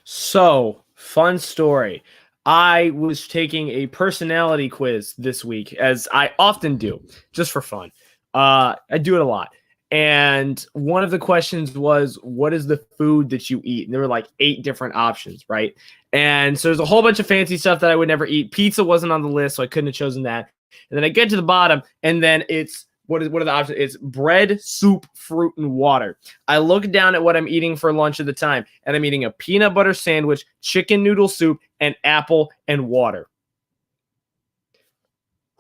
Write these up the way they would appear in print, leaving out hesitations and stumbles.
So, fun story. I was taking a personality quiz this week, as I often do, just for fun. I do it a lot. And one of the questions was, what is the food that you eat? And there were like 8 different options, right? And so there's a whole bunch of fancy stuff that I would never eat. Pizza wasn't on the list, so I couldn't have chosen that. And then I get to the bottom, and then it's what are the options? It's bread, soup, fruit, and water. I look down at what I'm eating for lunch at the time, and I'm eating a peanut butter sandwich, chicken noodle soup, and apple and water.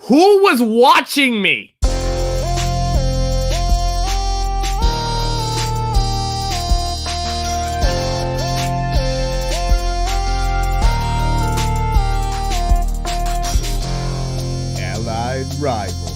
Who was watching me? Allied Rivals.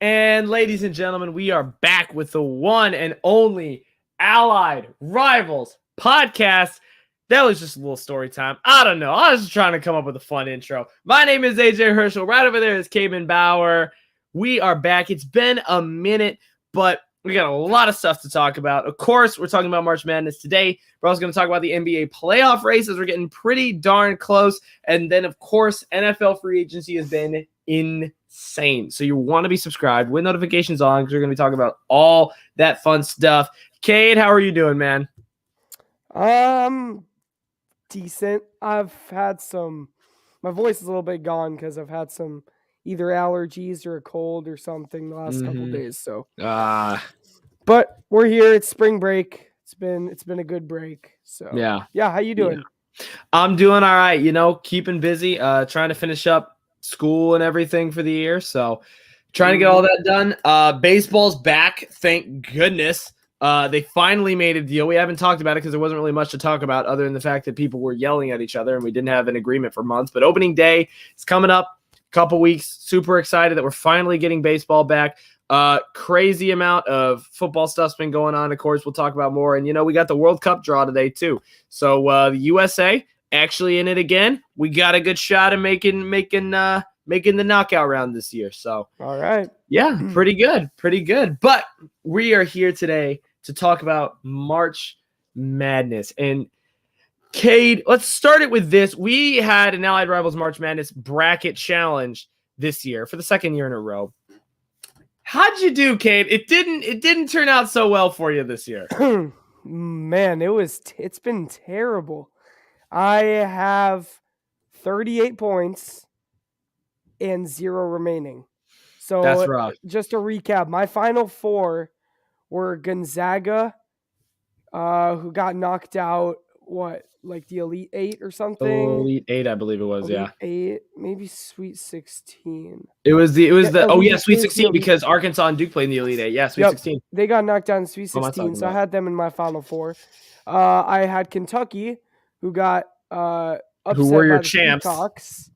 And ladies and gentlemen, we are back with the one and only Allied Rivals podcast. That was just a little story time. I don't know. I was just trying to come up with a fun intro. My name is AJ Herschel. Right over there is Caedmon Bauer. We are back. It's been a minute, but we got a lot of stuff to talk about. Of course, we're talking about March Madness today. We're also going to talk about the NBA playoff races. We're getting pretty darn close. And then, of course, NFL free agency has been insane. So you want to be subscribed with notifications on because we're going to be talking about all that fun stuff. Cade, how are you doing, man? Decent. I've had my voice is a little bit gone because I've had some either allergies or a cold or something the last couple days. So, but we're here. It's spring break. It's been a good break. So yeah. How you doing? Yeah. I'm doing all right. Keeping busy. Trying to finish up school and everything for the year. So trying to get all that done. Baseball's back. Thank goodness. They finally made a deal. We haven't talked about it because there wasn't really much to talk about other than the fact that people were yelling at each other and we didn't have an agreement for months. But opening day is coming up. Couple weeks. Super excited that we're finally getting baseball back. Crazy amount of football stuff's been going on. Of course, we'll talk about more. And we got the World Cup draw today too. So the USA actually in it again. We got a good shot at making the knockout round this year. So all right, yeah, pretty good. But we are here today to talk about March Madness. And Cade, let's start it with this. We had an Allied Rivals March Madness bracket challenge this year for the second year in a row. How'd you do, Cade? It didn't turn out so well for you this year. Man, it's been terrible. I have 38 points and 0 remaining. So that's rough. Just to recap, my final 4 were Gonzaga, who got knocked out. Like the Elite 8 or something? Elite 8, I believe it was. Elite yeah, 8, maybe Sweet 16. It was the Sweet 16 because Arkansas and Duke played in the Elite 8. Yeah, Sweet 16. They got knocked down in Sweet 16, so I had them in my final 4. I had Kentucky, who got upset who were your by the champs. Peacocks.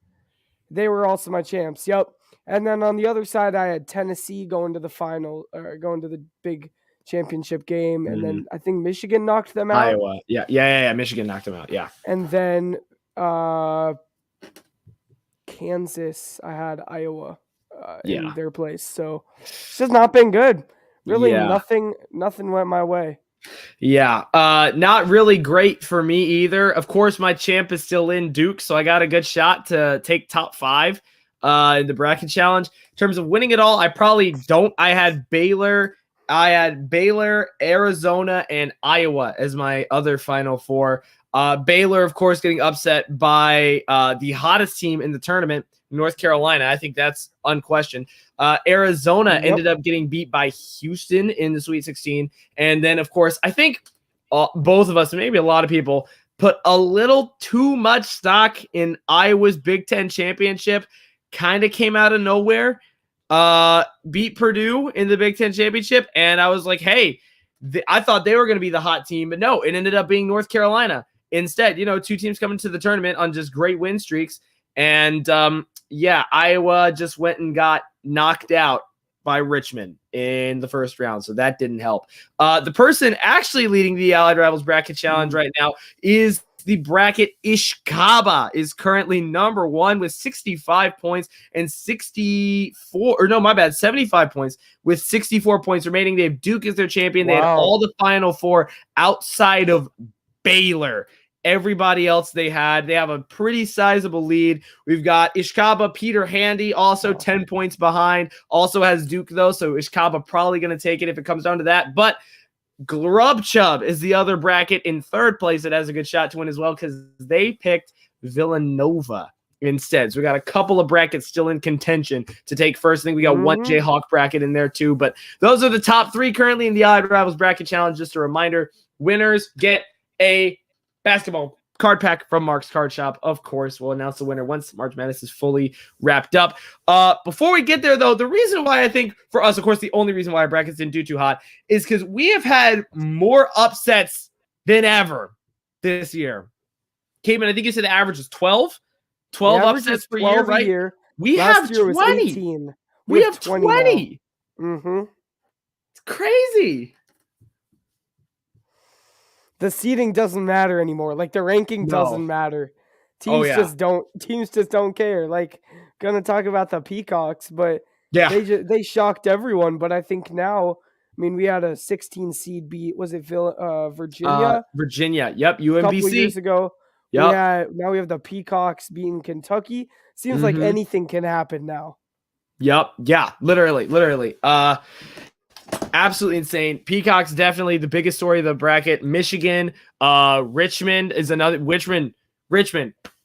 They were also my champs. Yep. And then on the other side, I had Tennessee going to the final, or going to the big championship game, and then I think Michigan knocked them out. Iowa, yeah. Michigan knocked them out, yeah. And then Kansas, I had Iowa in their place. So it's just not been good. Really, nothing went my way. Yeah, not really great for me either. Of course, my champ is still in Duke, so I got a good shot to take top 5 in the bracket challenge. In terms of winning it all, I probably don't. I had Baylor, Arizona, and Iowa as my other final 4. Baylor, of course, getting upset by the hottest team in the tournament, North Carolina. I think that's unquestioned. Arizona ended up getting beat by Houston in the Sweet 16. And then, of course, I think both of us, and maybe a lot of people, put a little too much stock in Iowa's Big Ten championship. Kind of came out of nowhere. Beat Purdue in the Big Ten championship, and I was like, hey, I thought they were going to be the hot team, but no, it ended up being North Carolina instead. 2 teams coming to the tournament on just great win streaks, and Iowa just went and got knocked out by Richmond in the first round, so that didn't help. The person actually leading the Allied Rivals bracket challenge right now is the bracket, Ishkaba is currently number 1 with 65 points and 75 points with 64 points remaining. They have Duke as their champion. They had all the Final Four outside of Baylor. Everybody else they have a pretty sizable lead. We've got Ishkaba, Peter Handy, also 10 points behind. Also has Duke, though, so Ishkaba probably going to take it if it comes down to that. But Grubchub is the other bracket in third place that has a good shot to win as well because they picked Villanova instead. So we got a couple of brackets still in contention to take first. I think we got one Jayhawk bracket in there too. But those are the top 3 currently in the Odd Rivals Bracket Challenge. Just a reminder, winners get a basketball card pack from Mark's Card Shop. Of course, we'll announce the winner once March Madness is fully wrapped up. Before we get there, though, the reason why I think for us, of course, the only reason why our brackets didn't do too hot is because we have had more upsets than ever this year. Caedmon, I think you said the average is 12? 12 upsets per year, right? Year. We Last have year 20. Was 18. We have 20. Mm-hmm. It's crazy. The seeding doesn't matter anymore. Like the ranking doesn't matter. Teams just don't care. Like, gonna talk about the Peacocks, but they shocked everyone. But I think now, I mean, we had a 16 seed beat. Was it Virginia? Virginia. Yep. UMBC. A couple years ago. Yep. Now we have the Peacocks beating Kentucky. Seems like anything can happen now. Yep. Yeah. Literally. Absolutely insane. Peacocks definitely the biggest story of the bracket. Michigan, Richmond is another. Richmond,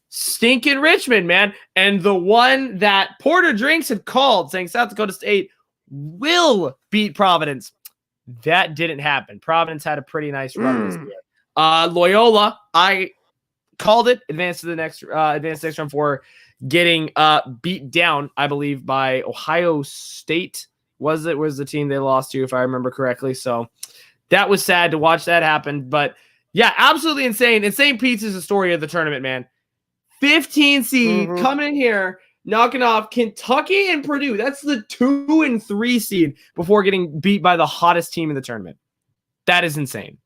stinking Richmond, man. And the one that Porter Drinks had called, saying South Dakota State will beat Providence. That didn't happen. Providence had a pretty nice run this year. Loyola, I called it. Advanced to the next round for getting beat down, I believe, by Ohio State. Was the team they lost to, if I remember correctly. So that was sad to watch that happen. But yeah, absolutely insane. Insane Pete's is the story of the tournament, man. 15 seed coming in here, knocking off Kentucky and Purdue. That's the 2 and 3 seed before getting beat by the hottest team in the tournament. That is insane.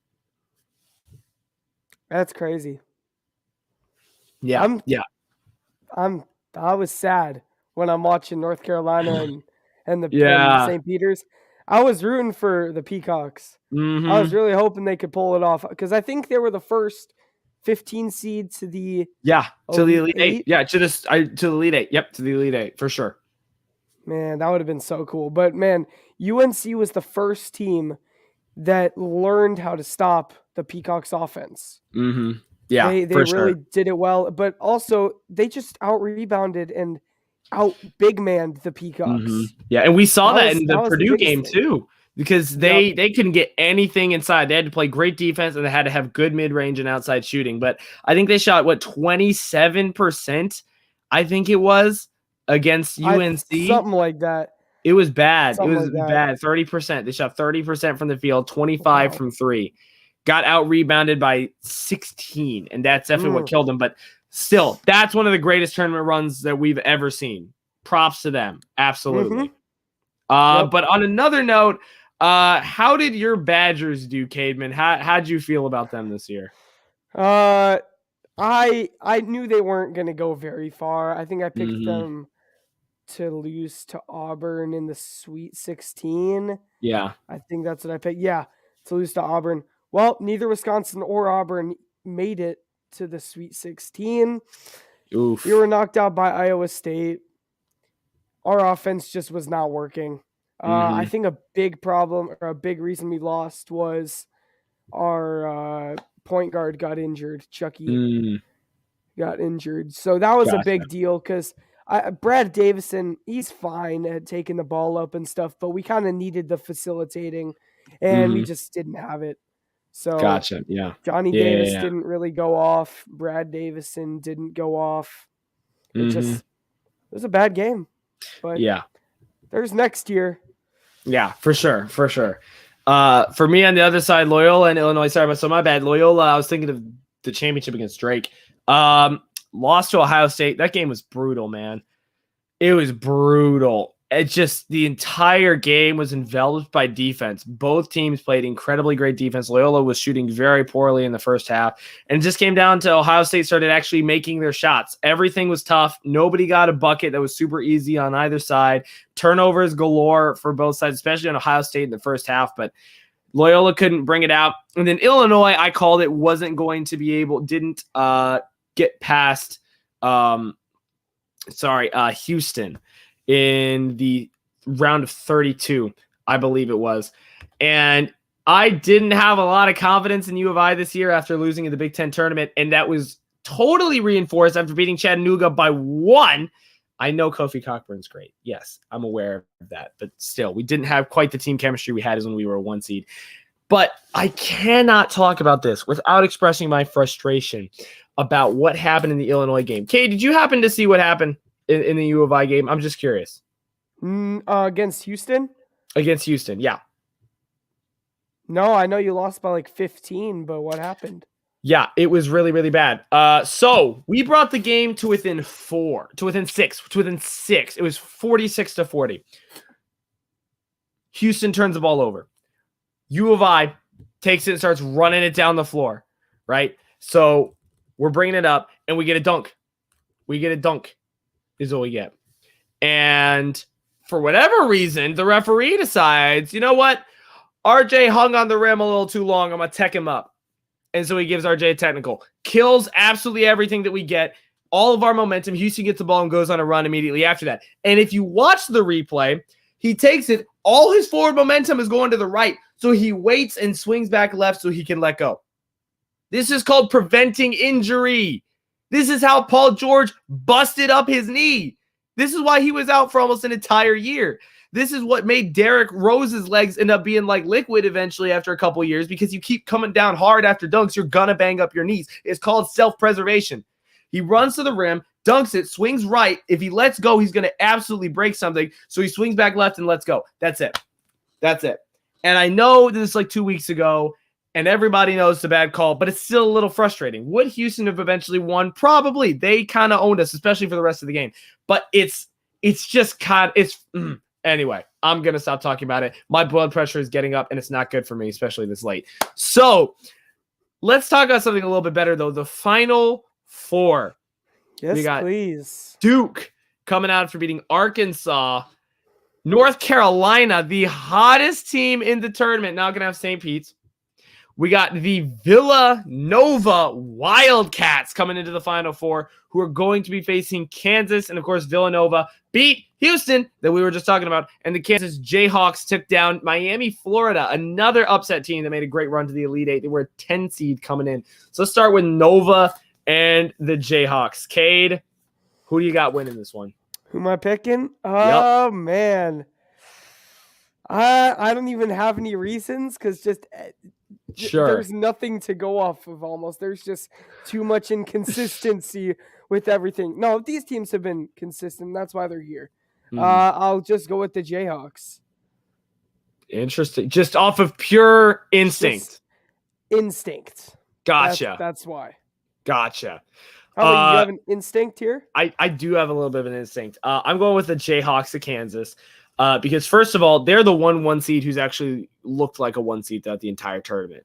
That's crazy. Yeah. I was sad when I'm watching North Carolina and the St. Peter's. I was rooting for the Peacocks. I was really hoping they could pull it off because I think they were the first 15 seed to the Elite Eight. Yeah, to the Elite Eight. Yep, to the Elite Eight for sure. Man, that would have been so cool. But man, UNC was the first team that learned how to stop the Peacocks offense. Yeah, they really did it well, but also they just out rebounded and out big manned the Peacocks. Yeah, and we saw that in the Purdue game too, because they couldn't get anything inside. They had to play great defense and they had to have good mid range and outside shooting. But I think they shot 27%. I think it was against UNC, something like that. It was bad. Something it was like bad. 30%. They shot 30% from the field, 25 from 3. Got out rebounded by 16, and that's definitely what killed them. But still, that's one of the greatest tournament runs that we've ever seen. Props to them. Absolutely. But on another note, how did your Badgers do, Caedmon? How'd you feel about them this year? I knew they weren't going to go very far. I think I picked them to lose to Auburn in the Sweet 16. Yeah. I think that's what I picked. Yeah, to lose to Auburn. Well, neither Wisconsin or Auburn made it to the Sweet 16. Oof. We were knocked out by Iowa State. Our offense just was not working. I think a big problem or a big reason we lost was our point guard got injured. Chucky got injured. So that was a big deal because Brad Davison, he's fine at taking the ball up and stuff, but we kind of needed the facilitating, and we just didn't have it. So Johnny Davis didn't really go off. Brad Davison didn't go off. It was a bad game. But there's next year. Yeah, for sure. For me on the other side, Loyola and Illinois. Sorry, so my bad. Loyola, I was thinking of the championship against Drake. Lost to Ohio State. That game was brutal, man. It was brutal. It's just the entire game was enveloped by defense. Both teams played incredibly great defense. Loyola was shooting very poorly in the first half. And it just came down to Ohio State started actually making their shots. Everything was tough. Nobody got a bucket that was super easy on either side. Turnovers galore for both sides, especially on Ohio State in the first half. But Loyola couldn't bring it out. And then Illinois, I called it, wasn't going to be able, didn't get past, Houston in the round of 32, I believe it was. And I didn't have a lot of confidence in U of I this year after losing in the Big Ten tournament, and that was totally reinforced after beating Chattanooga by 1. I know Kofi Cockburn's great. Yes, I'm aware of that. But still, we didn't have quite the team chemistry we had as when we were a 1 seed. But I cannot talk about this without expressing my frustration about what happened in the Illinois game. Kay, did you happen to see what happened in the U of I game? I'm just curious. Against Houston? Against Houston, yeah. No, I know you lost by like 15, but what happened? Yeah, it was really, really bad. So we brought the game to within 6. It was 46-40. Houston turns the ball over. U of I takes it and starts running it down the floor, right? So we're bringing it up, and we get a dunk. Is what we get. And for whatever reason, the referee decides, you know what? RJ hung on the rim a little too long. I'm going to tech him up. And so he gives RJ a technical. Kills absolutely everything that we get. All of our momentum. Houston gets the ball and goes on a run immediately after that. And if you watch the replay, he takes it. All his forward momentum is going to the right. So he waits and swings back left so he can let go. This is called preventing injury. This is how Paul George busted up his knee. This is why he was out for almost an entire year. This is what made Derrick Rose's legs end up being like liquid eventually after a couple years, because you keep coming down hard after dunks, you're going to bang up your knees. It's called self-preservation. He runs to the rim, dunks it, swings right. If he lets go, he's going to absolutely break something. So he swings back left and lets go. That's it. And I know this is like 2 weeks ago, and everybody knows it's a bad call, but it's still a little frustrating. Would Houston have eventually won? Probably. They kind of owned us, especially for the rest of the game. But it's just kind of, Anyway, I'm going to stop talking about it. My blood pressure is getting up, and it's not good for me, especially this late. So let's talk about something a little bit better, though. The Final Four. Yes, we got please. Duke coming out for beating Arkansas. North Carolina, the hottest team in the tournament, now going to have St. Pete's. We got the Villanova Wildcats coming into the Final Four, who are going to be facing Kansas. And, of course, Villanova beat Houston that we were just talking about. And the Kansas Jayhawks took down Miami, Florida, another upset team that made a great run to the Elite Eight. They were a 10 seed coming in. So let's start with Nova and the Jayhawks. Cade, who do you got winning this one? Who am I picking? Oh, man. I don't even have any reasons because just there's nothing to go off of almost. There's just too much inconsistency with everything. No, these teams have been consistent. That's why they're here. I'll just go with the Jayhawks. Interesting. Just off of pure instinct. Instinct. Gotcha. That's why. Gotcha. How about you have an instinct here? I do have a little bit of an instinct. I'm going with the Jayhawks of Kansas. Because first of all, they're the 1 seed who's actually looked like a 1 seed throughout the entire tournament.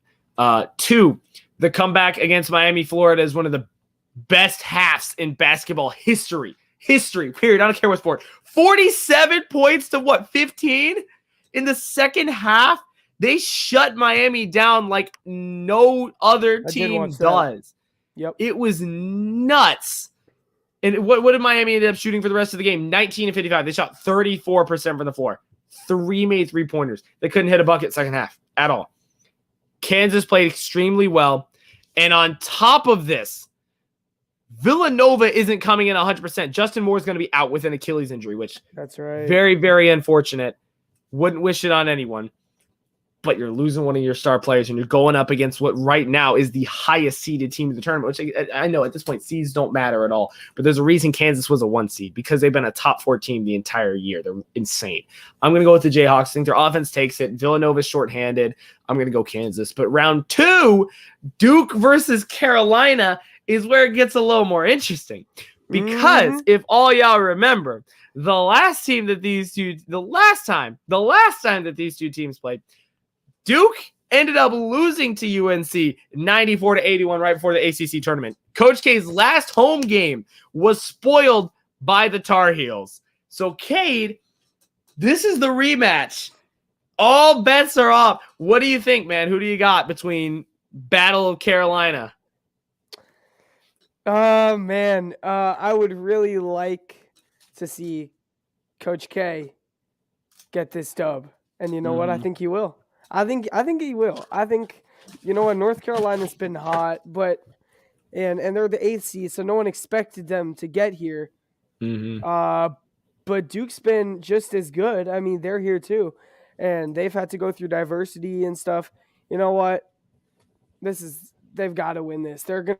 2, the comeback against Miami, Florida is one of the best halves in basketball history. Period. I don't care what sport. 47 points to 15 in the second half. They shut Miami down like no other team does. Yep. It was nuts. And what did Miami end up shooting for the rest of the game? 19 of 55. They shot 34% from the floor. 3 made 3-pointers. They couldn't hit a bucket second half at all. Kansas played extremely well. And on top of this, Villanova isn't coming in 100%. Justin Moore is going to be out with an Achilles injury, which that's right. Very, very unfortunate. Wouldn't wish it on anyone. But you're losing one of your star players, and you're going up against what right now is the highest seeded team in the tournament, which I know at this point seeds don't matter at all. But there's a reason Kansas was a 1 seed, because they've been a top 4 team the entire year. They're insane. I'm going to go with the Jayhawks. I think their offense takes it. Villanova's shorthanded. I'm going to go Kansas. But round 2, Duke versus Carolina is where it gets a little more interesting. Because if all y'all remember, the last time that these two teams played, Duke ended up losing to UNC 94-81 right before the ACC tournament. Coach K's last home game was spoiled by the Tar Heels. So, Cade, this is the rematch. All bets are off. What do you think, man? Who do you got between Battle of Carolina? Man, I would really like to see Coach K get this dub. And you know what? I think he will. I think he will. I think, you know what? North Carolina's been hot, but and they're the 8th seed, so no one expected them to get here. But Duke's been just as good. I mean, they're here too, and they've had to go through diversity and stuff. You know what? They've got to win this. They're going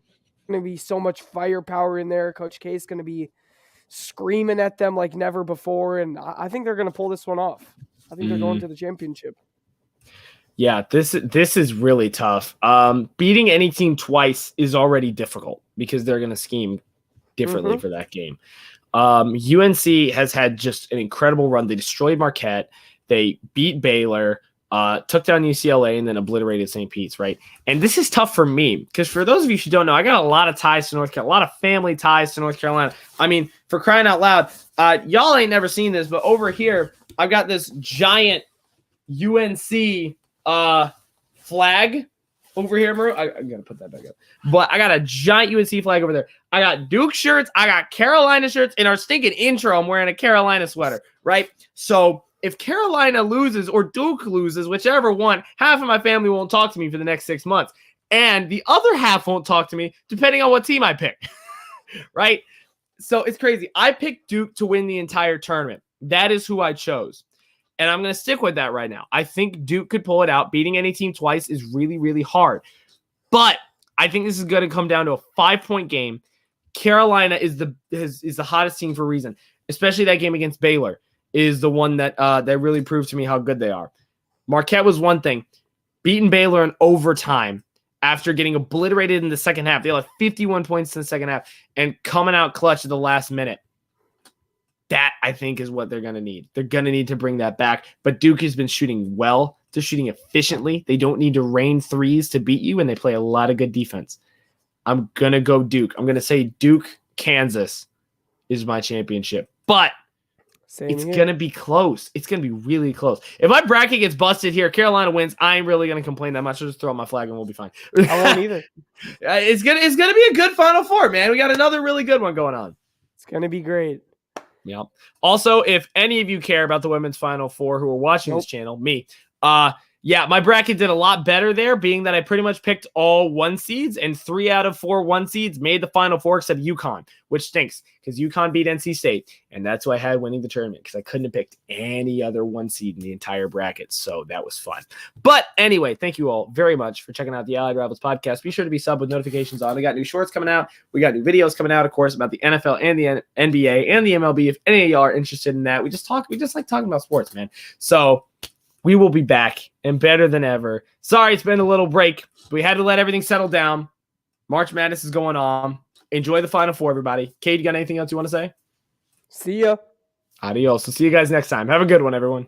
to be so much firepower in there. Coach K is going to be screaming at them like never before, and I think they're going to pull this one off. I think they're going to the championship. Yeah, this is really tough. Beating any team twice is already difficult because they're going to scheme differently for that game. UNC has had just an incredible run. They destroyed Marquette. They beat Baylor, took down UCLA, and then obliterated St. Pete's, right? And this is tough for me because for those of you who don't know, I got a lot of ties to North Carolina, a lot of family ties to North Carolina. I mean, for crying out loud, y'all ain't never seen this, but over here, I've got this giant UNC flag over here, Maru. I'm gonna put that back up. But I got a giant UNC flag over there. I got Duke shirts, I got Carolina shirts, and our stinking intro, I'm wearing a Carolina sweater, right? So if Carolina loses or Duke loses, whichever one, half of my family won't talk to me for the next 6 months. And the other half won't talk to me depending on what team I pick. Right? So it's crazy. I picked Duke to win the entire tournament. That is who I chose. And I'm going to stick with that right now. I think Duke could pull it out. Beating any team twice is really, really hard. But I think this is going to come down to a 5-point game. Carolina is the hottest team for a reason, especially that game against Baylor is the one that really proved to me how good they are. Marquette was one thing. Beating Baylor in overtime after getting obliterated in the second half. They left 51 points in the second half and coming out clutch at the last minute. That, I think, is what they're going to need. They're going to need to bring that back. But Duke has been shooting well. They're shooting efficiently. They don't need to rain threes to beat you, and they play a lot of good defense. I'm going to go Duke. I'm going to say Duke, Kansas is my championship. But it's going to be close. It's going to be really close. If my bracket gets busted here, Carolina wins, I ain't really going to complain that much. I'll just throw out my flag and we'll be fine. I won't either. It's gonna be a good Final Four, man. We got another really good one going on. It's going to be great. Yep. Also, if any of you care about the women's Final Four who are watching this channel, me, my bracket did a lot better there, being that I pretty much picked all 1 seeds, and 3 out of 4 1 seeds made the Final Four except UConn, which stinks because UConn beat NC State, and that's who I had winning the tournament because I couldn't have picked any other 1 seed in the entire bracket, so that was fun. But anyway, thank you all very much for checking out the Allied Rivals podcast. Be sure to be subbed with notifications on. We got new shorts coming out. We got new videos coming out, of course, about the NFL and the NBA and the MLB. If any of y'all are interested in that, we just like talking about sports, man. So we will be back and better than ever. Sorry, it's been a little break. We had to let everything settle down. March Madness is going on. Enjoy the Final Four, everybody. Cade, you got anything else you want to say? See ya. Adios. We'll see you guys next time. Have a good one, everyone.